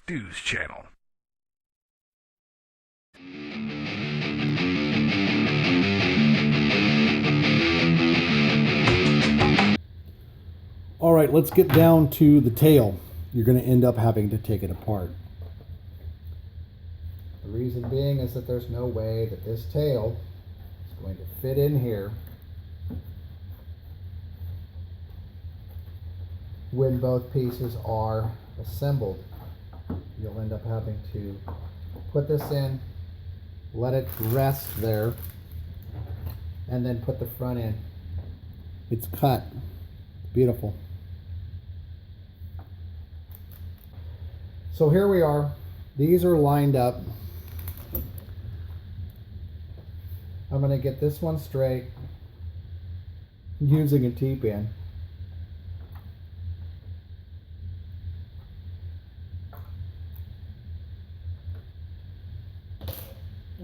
Stu's channel. All right, let's get down to the tail. You're going to end up having to take it apart. The reason being is that there's no way that this tail is going to fit in here when both pieces are assembled. You'll end up having to put this in, let it rest there, and then put the front in. It's cut. Beautiful. So here we are. These are lined up. I'm going to get this one straight using a T-pin.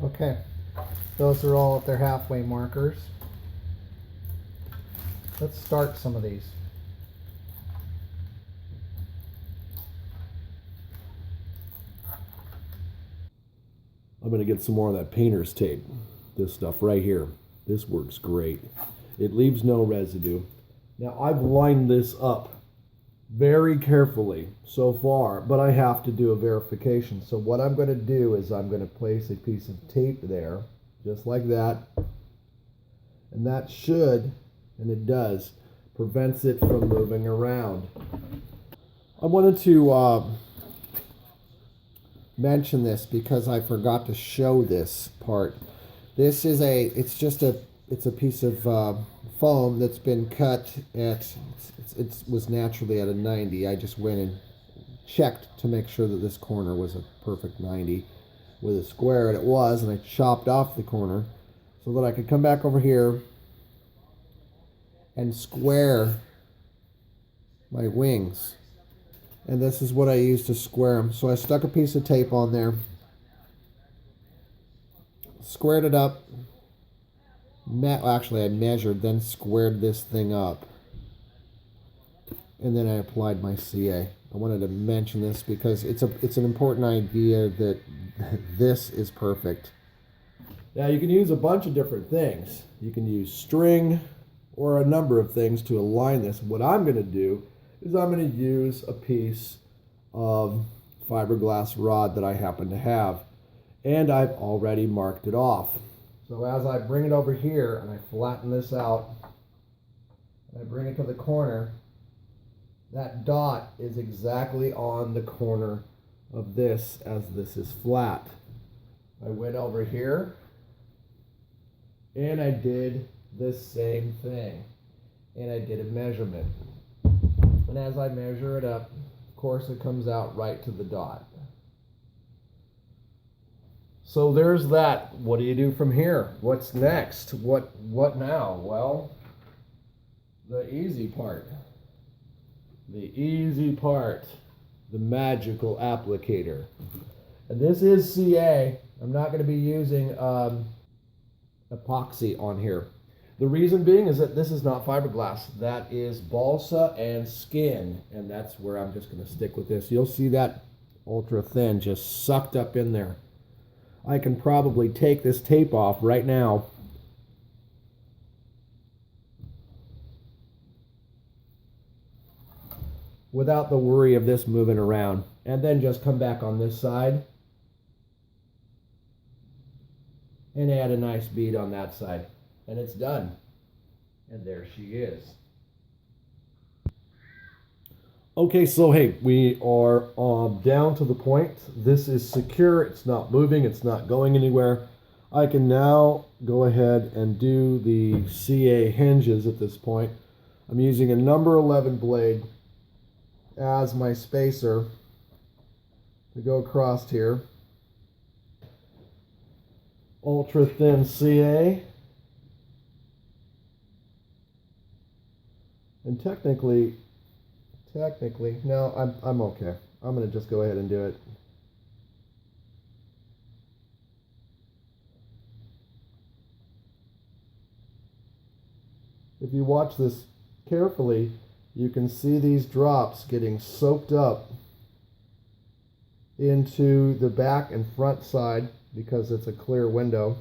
Okay, those are all at their halfway markers. Let's start some of these. I'm going to get some more of that painter's tape. This stuff right here. This works great. It leaves no residue. Now I've lined this up very carefully so far, but I have to do a verification. So what I'm going to do is I'm going to place a piece of tape there, just like that. And that should, and it does, prevents it from moving around. I wanted to mention this because I forgot to show this part. This is it's a piece of foam that's been cut at, it was naturally at a 90. I just went and checked to make sure that this corner was a perfect 90 with a square, and it was, and I chopped off the corner so that I could come back over here and square my wings. And this is what I used to square them. So I stuck a piece of tape on there, squared it up. Actually, I measured, then squared this thing up. And then I applied my CA. I wanted to mention this because it's an important idea that this is perfect. Now you can use a bunch of different things. You can use string or a number of things to align this. What I'm going to do is I'm going to use a piece of fiberglass rod that I happen to have, and I've already marked it off. So as I bring it over here and I flatten this out and I bring it to the corner, that dot is exactly on the corner of this as this is flat. I went over here and I did the same thing, and I did a measurement. And as I measure it up, of course, it comes out right to the dot. So there's that. What do you do from here? What's next? What now? Well, the easy part. The easy part. The magical applicator. And this is CA. I'm not going to be using epoxy on here. The reason being is that this is not fiberglass. That is balsa and skin, and that's where I'm just going to stick with this. You'll see that ultra thin just sucked up in there. I can probably take this tape off right now. Without the worry of this moving around, and then just come back on this side and add a nice bead on that side. And it's done. And there she is. Okay, so hey, we are down to the point. This is secure. It's not moving. It's not going anywhere. I can now go ahead and do the CA hinges at this point. I'm using a number 11 blade as my spacer to go across here. Ultra thin CA. And technically, no, I'm okay. I'm going to just go ahead and do it. If you watch this carefully, you can see these drops getting soaked up into the back and front side because it's a clear window.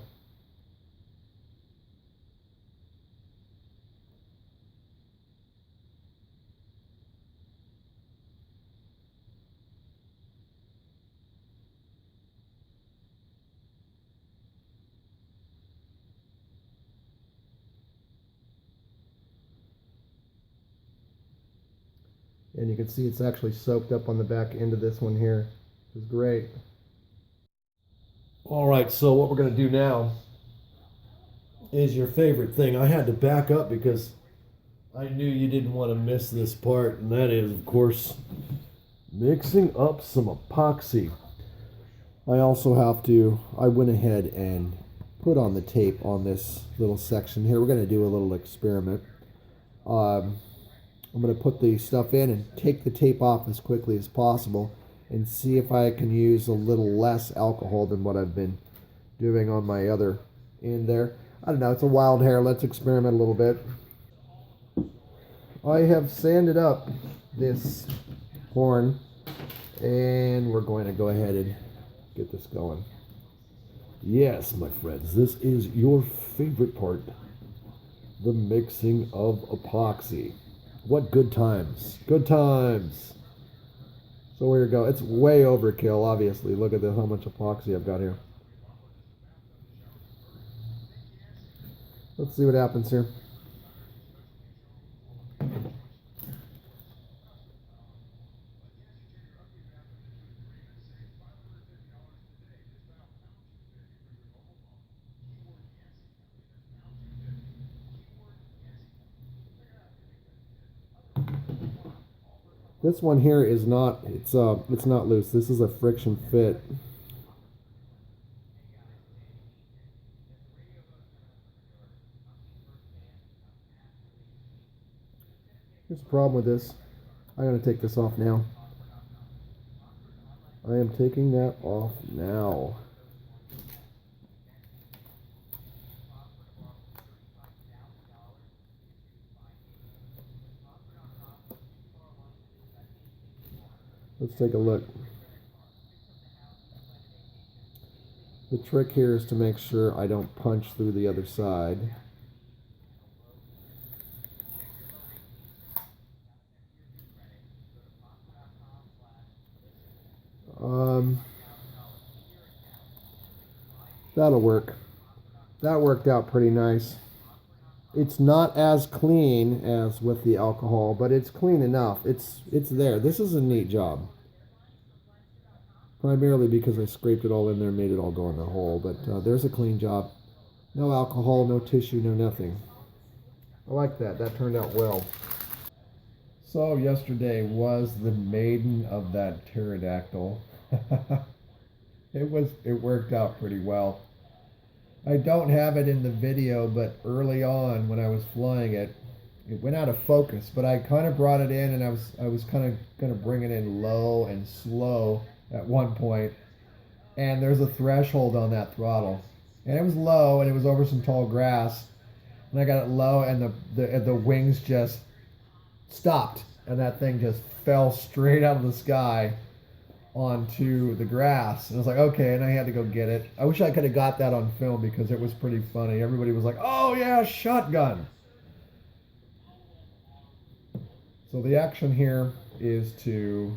And you can see it's actually soaked up on the back end of this one here. It's great. All right, so what we're going to do now is your favorite thing. I had to back up because I knew you didn't want to miss this part, and that is, of course, mixing up some epoxy. I went ahead and put on the tape on this little section here. We're going to do a little experiment. I'm going to put the stuff in and take the tape off as quickly as possible and see if I can use a little less alcohol than what I've been doing on my other end there. I don't know, it's a wild hair. Let's experiment a little bit. I have sanded up this horn and we're going to go ahead and get this going. Yes, my friends, this is your favorite part, the mixing of epoxy. What good times. Good times. So here we go. It's way overkill, obviously. Look at how much epoxy I've got here. Let's see what happens here. This one here is not, it's not loose. This is a friction fit. Here's the problem with this. I'm going to take this off now. I am taking that off now. Let's take a look. The trick here is to make sure I don't punch through the other side. That'll work. That worked out pretty nice. It's not as clean as with the alcohol, but it's clean enough. It's there. This is a neat job. Primarily because I scraped it all in there and made it all go in the hole, but there's a clean job. No alcohol, no tissue, no nothing. I like that. That turned out well. So yesterday was the maiden of that pterodactyl. It worked out pretty well. I don't have it in the video, but early on when I was flying it, it went out of focus. But I kind of brought it in, and I was kind of going to bring it in low and slow at one point. And there's a threshold on that throttle, and it was low, and it was over some tall grass. And I got it low, and the wings just stopped, and that thing just fell straight out of the sky onto the grass. And I was like, okay, and I had to go get it. I wish I could have got that on film because it was pretty funny. Everybody was like, oh yeah, shotgun. So the action here is to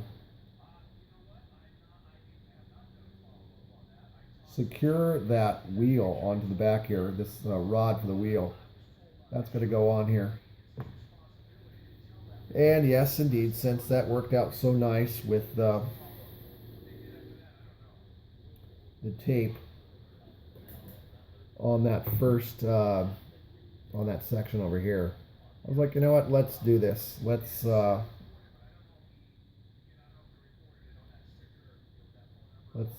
secure that wheel onto the back here, this rod for the wheel. That's going to go on here. And yes, indeed, since that worked out so nice with the tape on that first, on that section over here, I was like, you know what, let's do this. Let's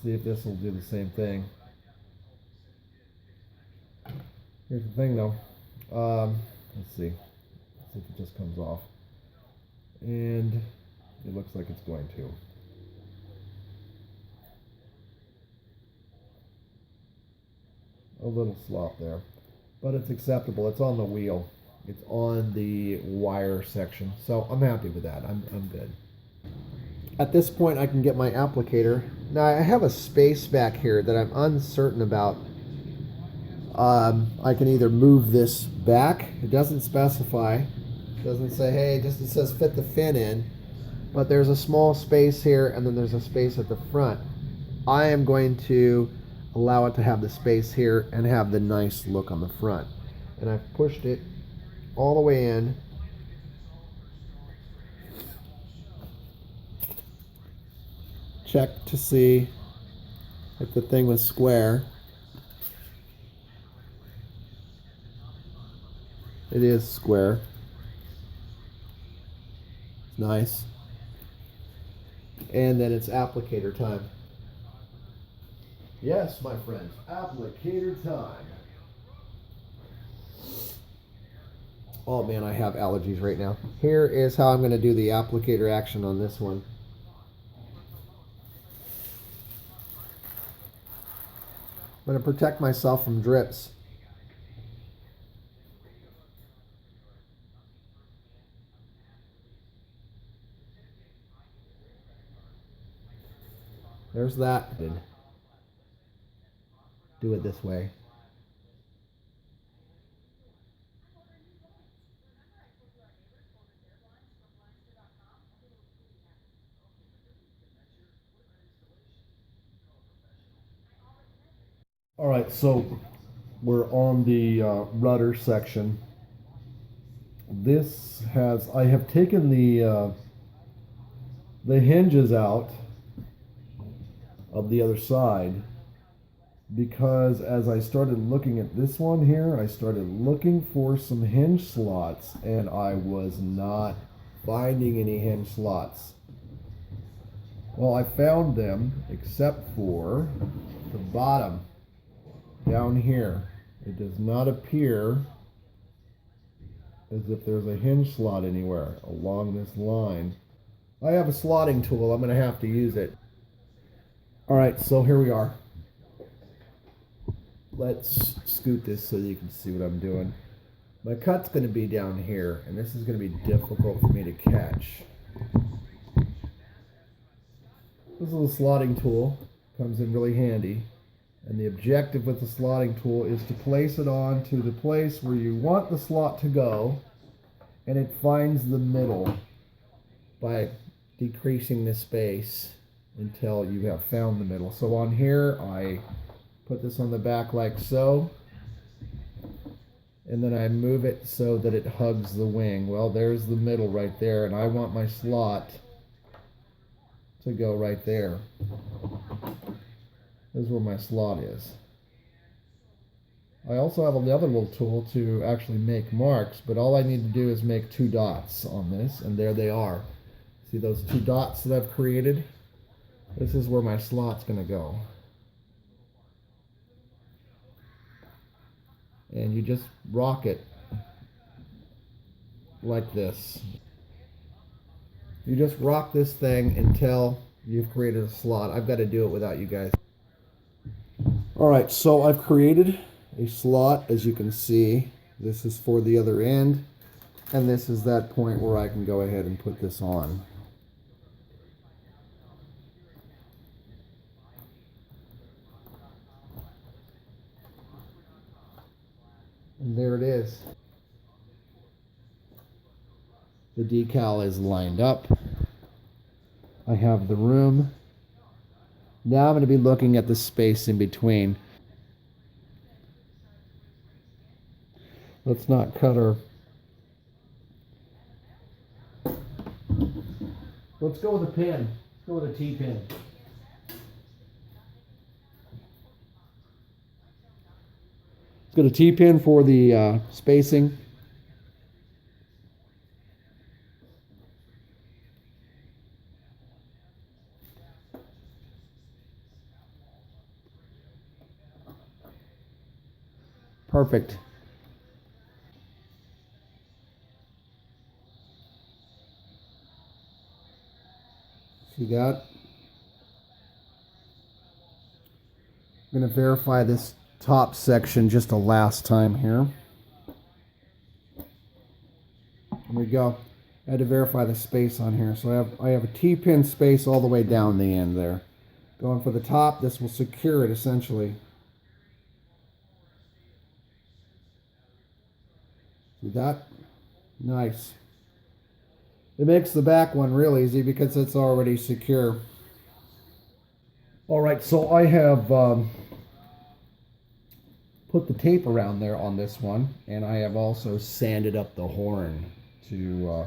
see if this will do the same thing. Here's the thing though. Let's see. Let's see if it just comes off. And it looks like it's going to. A little slop there, but it's acceptable. It's on the wheel. It's on the wire section, so I'm happy with that. I'm good. At this point, I can get my applicator Now I have a space back here that I'm uncertain about. I can either move this back. It doesn't specify. It doesn't say, hey, it says fit the fin in. But there's a small space here, and then there's a space at the front. I am going to allow it to have the space here and have the nice look on the front. And I've pushed it all the way in. Check to see if the thing was square. It is square. Nice. And then it's applicator time. Yes, my friends, applicator time. Oh man, I have allergies right now. Here is how I'm going to do the applicator action on this one. I'm going to protect myself from drips. There's that. Do it this way. All right, so we're on the rudder section. I have taken the hinges out of the other side because as I started looking at this one here, I started looking for some hinge slots and I was not finding any hinge slots. Well, I found them except for the bottom. Down here, it does not appear as if there's a hinge slot anywhere along this line. I have a slotting tool. I'm going to have to use it. All right, so here we are. Let's scoot this so you can see what I'm doing. My cut's going to be down here, and this is going to be difficult for me to catch. This is a slotting tool. Comes in really handy. And the objective with the slotting tool is to place it onto the place where you want the slot to go, and it finds the middle by decreasing the space until you have found the middle. So on here, I put this on the back like so, and then I move it so that it hugs the wing. Well, there's the middle right there, and I want my slot to go right there. This is where my slot is. I also have another little tool to actually make marks, but all I need to do is make 2 dots on this, and there they are. See those 2 dots that I've created? This is where my slot's going to go. And you just rock it like this. You just rock this thing until you've created a slot. I've got to do it without you guys. All right, so I've created a slot, as you can see. This is for the other end, and this is that point where I can go ahead and put this on. And there it is. The decal is lined up. I have the room. Now I'm going to be looking at the space in between. Let's not cut her. Let's go with a pin. Let's go with a T-pin. Let's get a T-pin for the spacing. Perfect. See that? I'm going to verify this top section just a last time here. There we go. I had to verify the space on here. So I have a T-pin space all the way down the end there. Going for the top, this will secure it essentially. See that? Nice. It makes the back one real easy because it's already secure. All right, so I have put the tape around there on this one, and I have also sanded up the horn to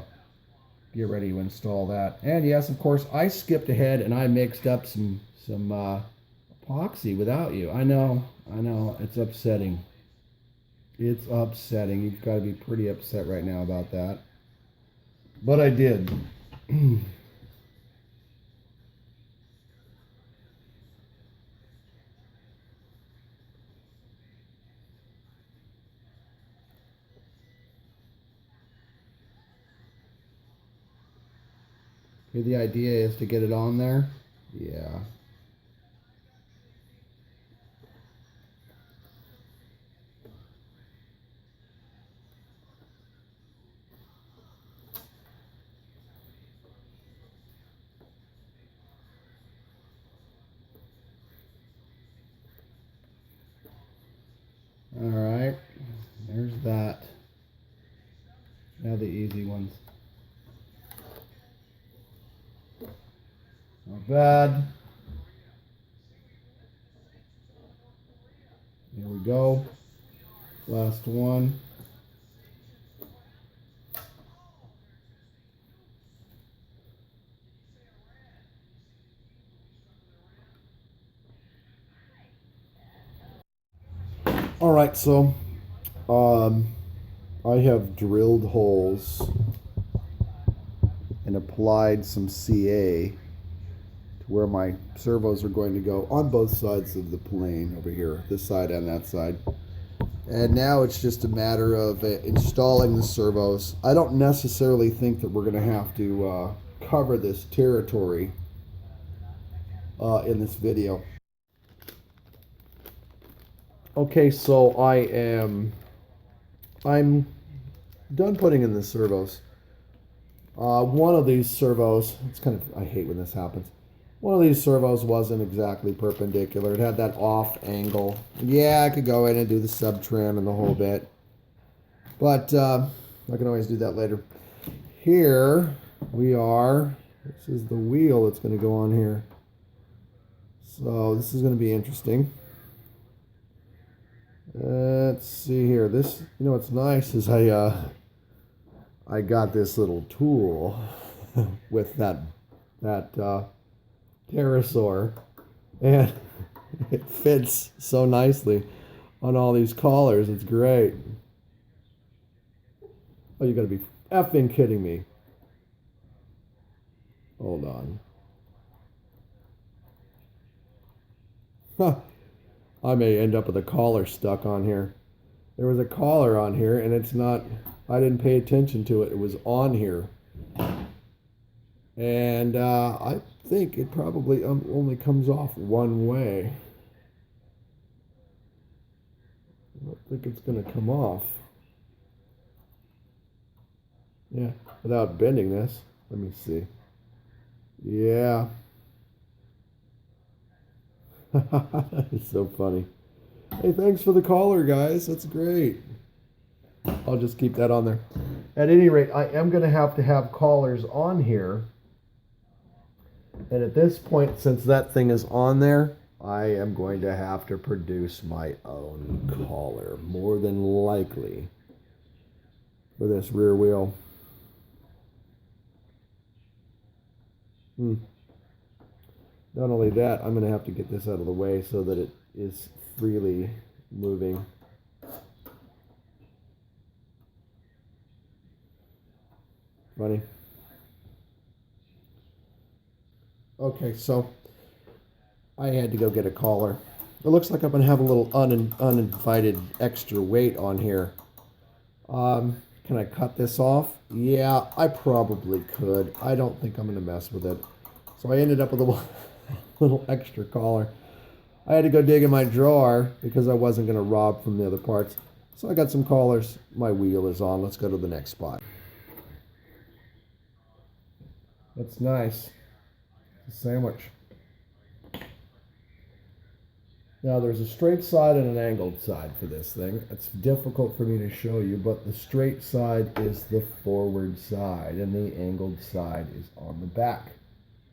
get ready to install that. And yes, of course, I skipped ahead and I mixed up some epoxy without you. I know, it's upsetting. It's upsetting. You've got to be pretty upset right now about that. But I did. Okay, the idea is to get it on there. Yeah. All right, there's that. Now the easy ones. Not bad. Here we go. Last one. All right, so I have drilled holes and applied some CA to where my servos are going to go on both sides of the plane over here, this side and that side. And now it's just a matter of installing the servos. I don't necessarily think that we're going to have to cover this territory in this video. Okay, so I'm done putting in the servos. One of these servos, it's kind of, I hate when this happens. One of these servos wasn't exactly perpendicular. It had that off angle. Yeah, I could go in and do the sub trim and the whole bit. But I can always do that later. Here we are. This is the wheel that's going to go on here. So this is going to be interesting. Let's see here. This, you know, what's nice is I got this little tool with that pterosaur, and it fits so nicely on all these collars. It's great. Oh, you gotta be effing kidding me. Hold on. Huh. I may end up with a collar stuck on here. There was a collar on here, and it's not, I didn't pay attention to it. It was on here. And I think it probably only comes off one way. I don't think it's going to come off. Yeah, without bending this. Let me see. Yeah. It's so funny. Hey, thanks for the collar, guys. That's great. I'll just keep that on there. At any rate, I am going to have collars on here. And at this point, since that thing is on there, I am going to have to produce my own collar, more than likely, for this rear wheel. Not only that, I'm going to have to get this out of the way so that it is freely moving. Funny. Okay, so I had to go get a collar. It looks like I'm going to have a little uninvited extra weight on here. Can I cut this off? Yeah, I probably could. I don't think I'm going to mess with it. So I ended up with a little extra collar. I had to go dig in my drawer because I wasn't going to rob from the other parts. So I got some collars. My wheel is on. Let's go to the next spot. That's nice. It's a sandwich. Now there's a straight side and an angled side for this thing. It's difficult for me to show you, but the straight side is the forward side and the angled side is on the back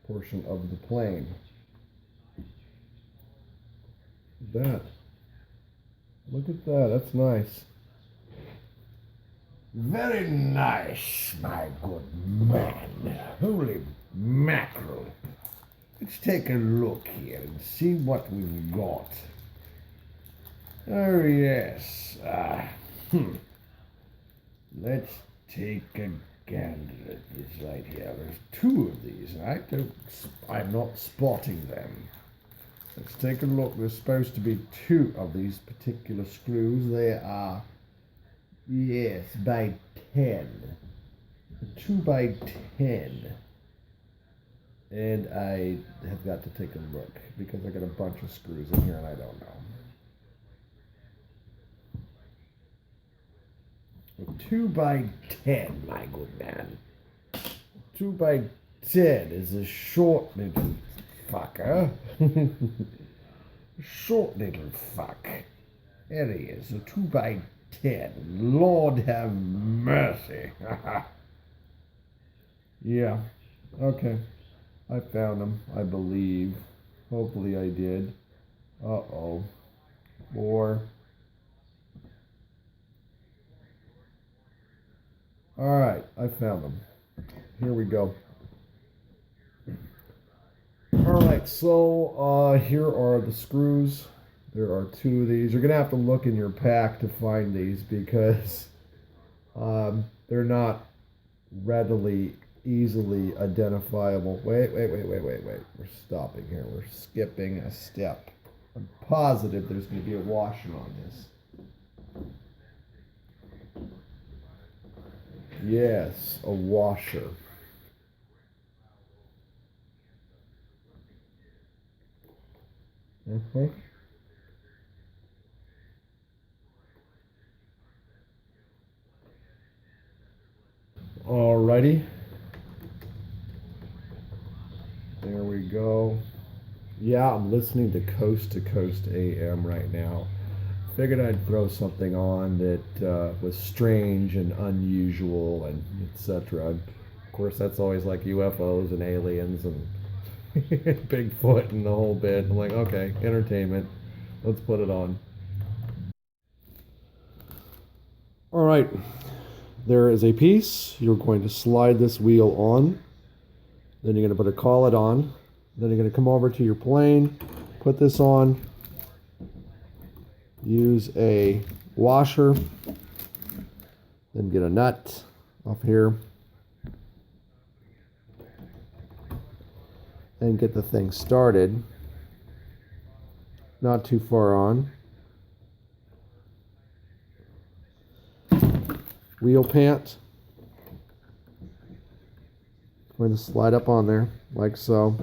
portion of the plane. That. Look at that, that's nice. Very nice, my good man. Holy mackerel. Let's take a look here and see what we've got. Oh, yes. Let's take a gander at this right here. There's two of these. I'm not spotting them. Let's take a look. There's supposed to be two of these particular screws. They are, yes, by 10. 2 by 10. And I have got to take a look because I got a bunch of screws in here and I don't know. 2 by 10, my good man. 2 by 10 is a short little fucker. Short little fuck. There he is, a 2 by 10. Lord have mercy. Yeah, okay. I found them, I believe. Hopefully I did. Uh-oh. 4. Alright, I found them. Here we go. Alright, so here are the screws. There are 2 of these. You're going to have to look in your pack to find these because they're not readily easily identifiable. Wait. We're stopping here. We're skipping a step. I'm positive there's going to be a washer on this. Yes, a washer. Alrighty. There we go. Yeah, I'm listening to Coast AM right now. Figured I'd throw something on that was strange and unusual and etc. Of course, that's always like UFOs and aliens and Bigfoot and the whole bit. I'm like, okay, entertainment. Let's put it on. All right. There is a piece. You're going to slide this wheel on. Then you're going to put a collet on. Then you're going to come over to your plane, put this on, use a washer, then get a nut off here, and get the thing started. Not too far on. Wheel pant. Going to slide up on there like so.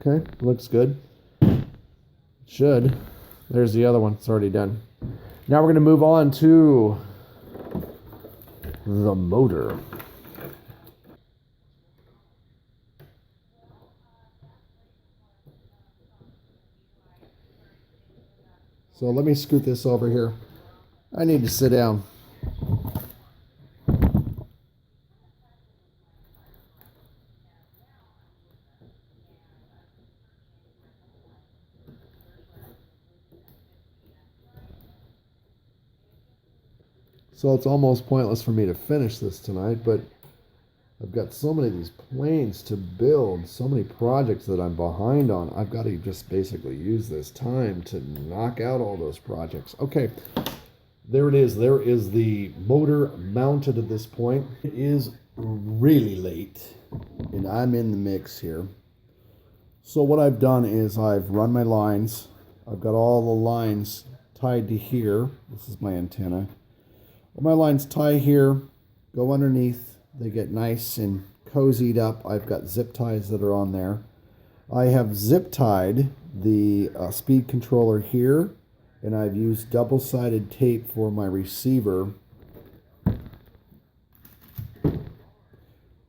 Okay, looks good. Should. There's the other one. It's already done. Now we're going to move on to the motor. So let me scoot this over here. I need to sit down. So it's almost pointless for me to finish this tonight, but I've got so many of these planes to build, so many projects that I'm behind on. I've got to just basically use this time to knock out all those projects. Okay, there it is. There is the motor mounted at this point. It is really late, and I'm in the mix here. So what I've done is I've run my lines. I've got all the lines tied to here. This is my antenna. All my lines tie here, go underneath. They get nice and cozied up. I've got zip ties that are on there. I have zip tied the speed controller here And I've used double-sided tape for my receiver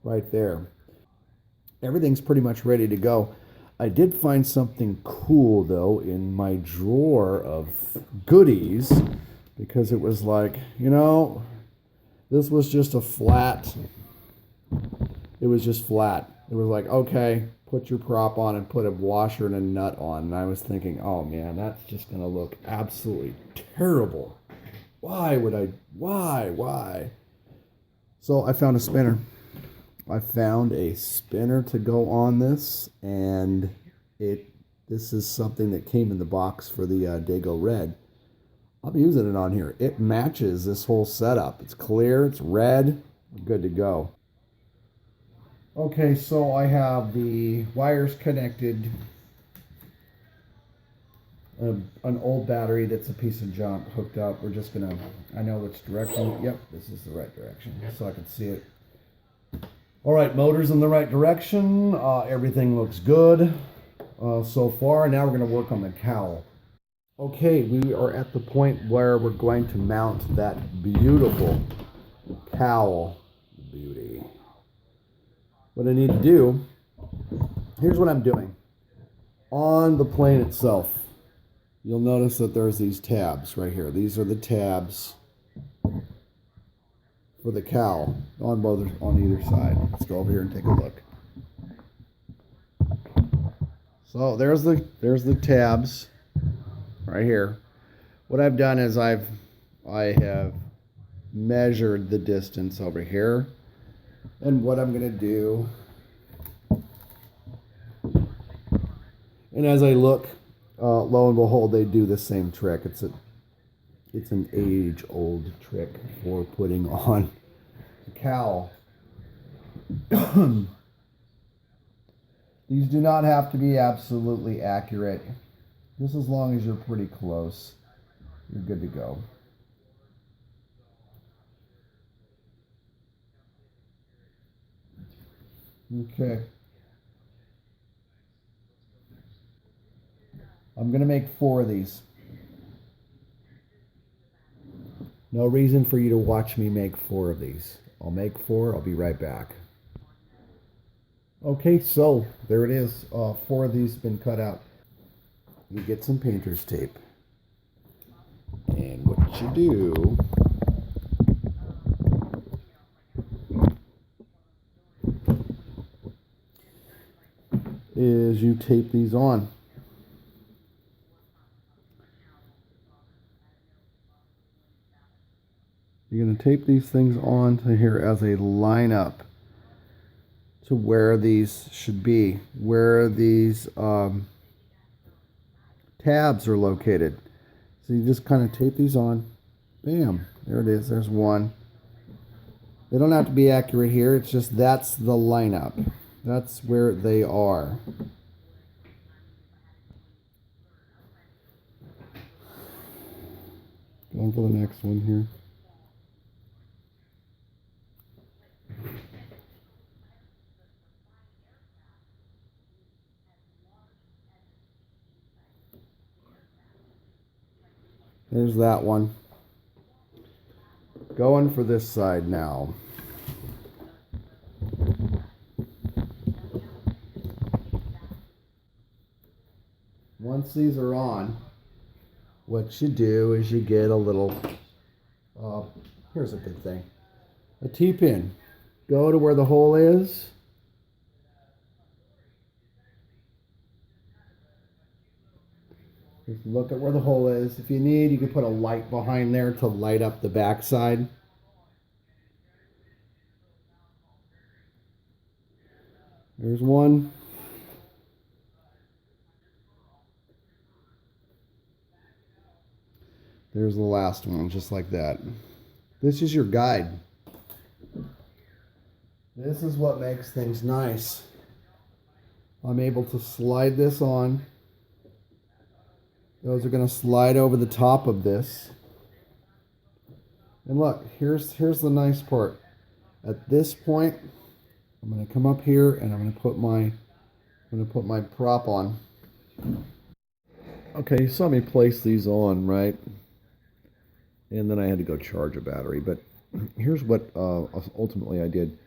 right there. Everything's pretty much ready to go. I did find something cool though in my drawer of goodies, because it was like, you know, this was just a flat. It was just flat. It was like, okay, put your prop on and put a washer and a nut on. And I was thinking, oh man, that's just going to look absolutely terrible. Why would I? Why? So I found a spinner. I found a spinner to go on this, and this is something that came in the box for the Dago Red. I'm using it on here. It matches this whole setup. It's clear, it's red, good to go. Okay, so I have the wires connected. An old battery that's a piece of junk hooked up. We're just gonna, I know which direction. Yep, this is the right direction, so I can see it. All right, motor's in the right direction. Everything looks good so far. Now we're gonna work on the cowl. Okay, we are at the point where we're going to mount that beautiful cowl beauty. What I need to do, here's what I'm doing. On the plane itself, you'll notice that there's these tabs right here. These are the tabs for the cowl on either side. Let's go over here and take a look. So there's the tabs right here. What I've done is I have measured the distance over here, and what I'm going to do, and as I look, lo and behold, they do the same trick. It's an age-old trick for putting on the cowl. These do not have to be absolutely accurate. Just as long as you're pretty close, you're good to go. Okay. I'm going to make 4 of these. No reason for you to watch me make 4 of these. I'll make 4. I'll be right back. Okay, so there it is. 4 of these have been cut out. You get some painter's tape. And what you do is you tape these on. You're going to tape these things on to here as a lineup to where these should be, where these tabs are located. So you just kind of tape these on. Bam, there it is. There's one. They don't have to be accurate here. It's just that's the lineup. That's where they are. Going for the next one here. There's that one. Going for this side now. Once these are on, what you do is you get a little, here's a good thing, a T-pin. Go to where the hole is. Just look at where the hole is. If you need, you can put a light behind there to light up the backside. There's one. There's the last one, just like that. This is your guide. This is what makes things nice. I'm able to slide this on. Those are going to slide over the top of this. And look, here's the nice part. At this point, I'm going to come up here and I'm going to put my prop on. Okay, you saw me place these on, right? And then I had to go charge a battery. But here's what ultimately I did.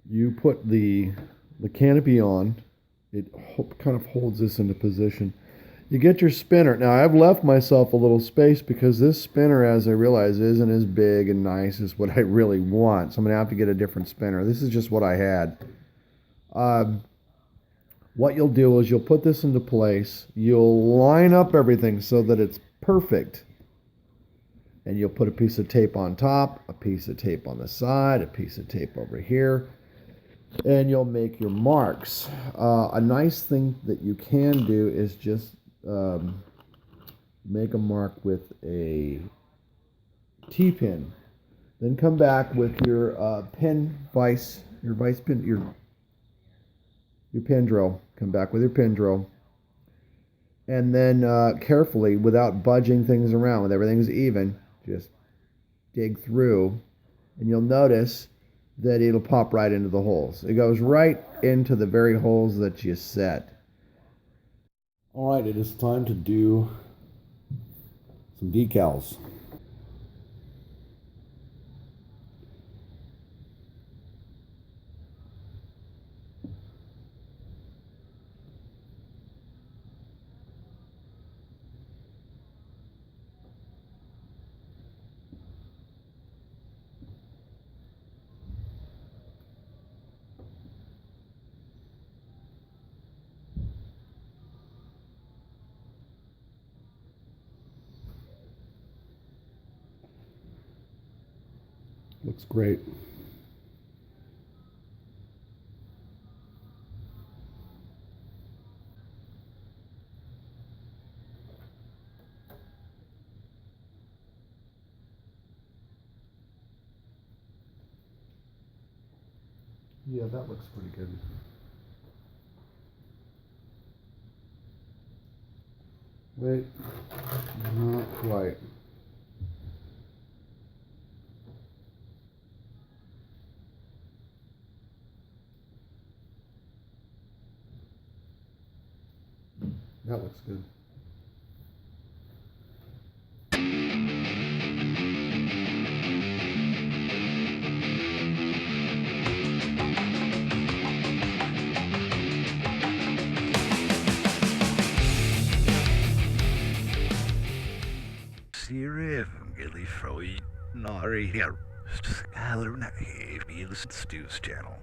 You put the canopy on. It kind of holds this into position. You get your spinner. Now I've left myself a little space because this spinner, as I realize, isn't as big and nice as what I really want. So I'm gonna have to get a different spinner. This is just what I had. What you'll do is you'll put this into place. You'll line up everything so that it's perfect. And you'll put a piece of tape on top, a piece of tape on the side, a piece of tape over here, and you'll make your marks. A nice thing that you can do is just make a mark with a T-pin. Then come back with your pin vise, your vise pin, your pin drill. Come back with your pin drill. And then carefully, without budging things around, when everything's even, just dig through, and you'll notice that it'll pop right into the holes. It goes right into the very holes that you set. All right, it is time to do some decals. Looks great. Yeah, that looks pretty good. Wait, not quite. That looks good. Sire Gilly Freud Nari here. Scalar Stew's channel.